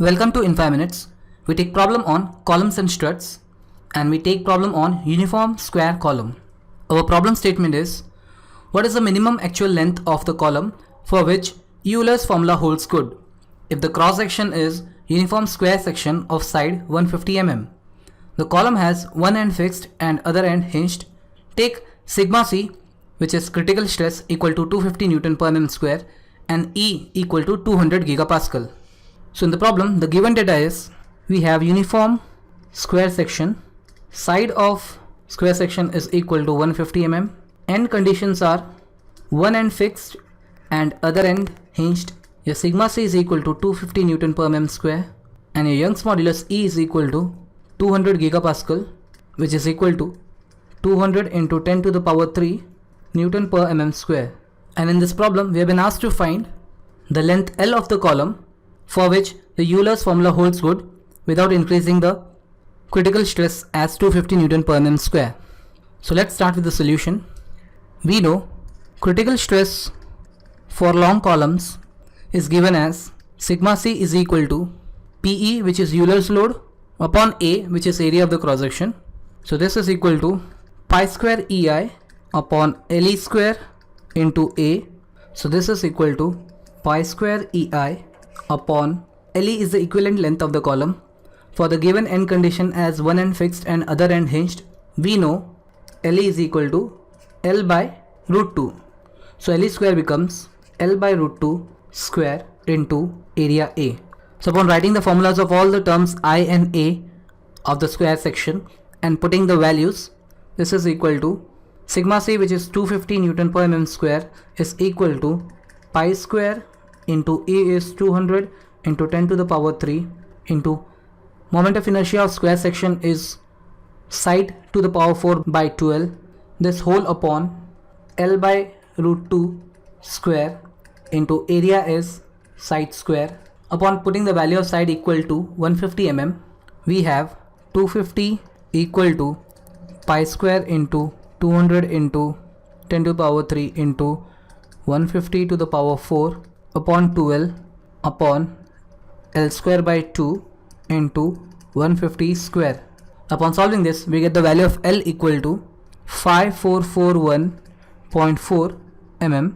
Welcome to In 5 Minutes. We take problem on columns and struts, and we take problem on uniform square column. Our problem statement is, what is the minimum actual length of the column for which Euler's formula holds good if the cross section is uniform square section of side 150 mm. The column has one end fixed and other end hinged. Take sigma c, which is critical stress, equal to 250 Newton per mm square, and E equal to 200 gigapascal. So in the problem, the given data is, we have uniform square section, side of square section is equal to 150 mm, end conditions are one end fixed and other end hinged, your sigma c is equal to 250 Newton per mm square, and your Young's modulus E is equal to 200 gigapascal, which is equal to 200 into 10 to the power 3 Newton per mm square. And in this problem, we have been asked to find the length L of the column for which the Euler's formula holds good without increasing the critical stress as 250 Newton per mm square. So let's start with the solution. We know critical stress for long columns is given as sigma c is equal to PE, which is Euler's load, upon A, which is area of the cross section. So this is equal to pi square EI upon LE square into A. So this is equal to pi square EI upon LE is the equivalent length of the column. For the given end condition as one end fixed and other end hinged, we know LE is equal to L by root 2. So LE square becomes L by root 2 square into area A. So upon writing the formulas of all the terms I and A of the square section and putting the values, this is equal to sigma c, which is 250 Newton per mm square, is equal to pi square into A is 200 into 10 to the power 3 into moment of inertia of square section is side to the power 4 by 12, this whole upon L by root 2 square into area is side square. Upon putting the value of side equal to 150 mm, we have 250 equal to pi square into 200 into 10 to the power 3 into 150 to the power 4 upon 12 upon L square by 2 into 150 square. Upon solving this, we get the value of L equal to 5441.4 mm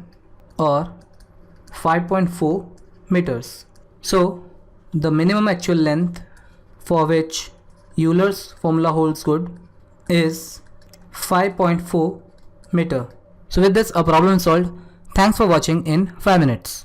or 5.4 meters. So the minimum actual length for which Euler's formula holds good is 5.4 meter. So with this, our problem is solved. Thanks for watching in 5 minutes.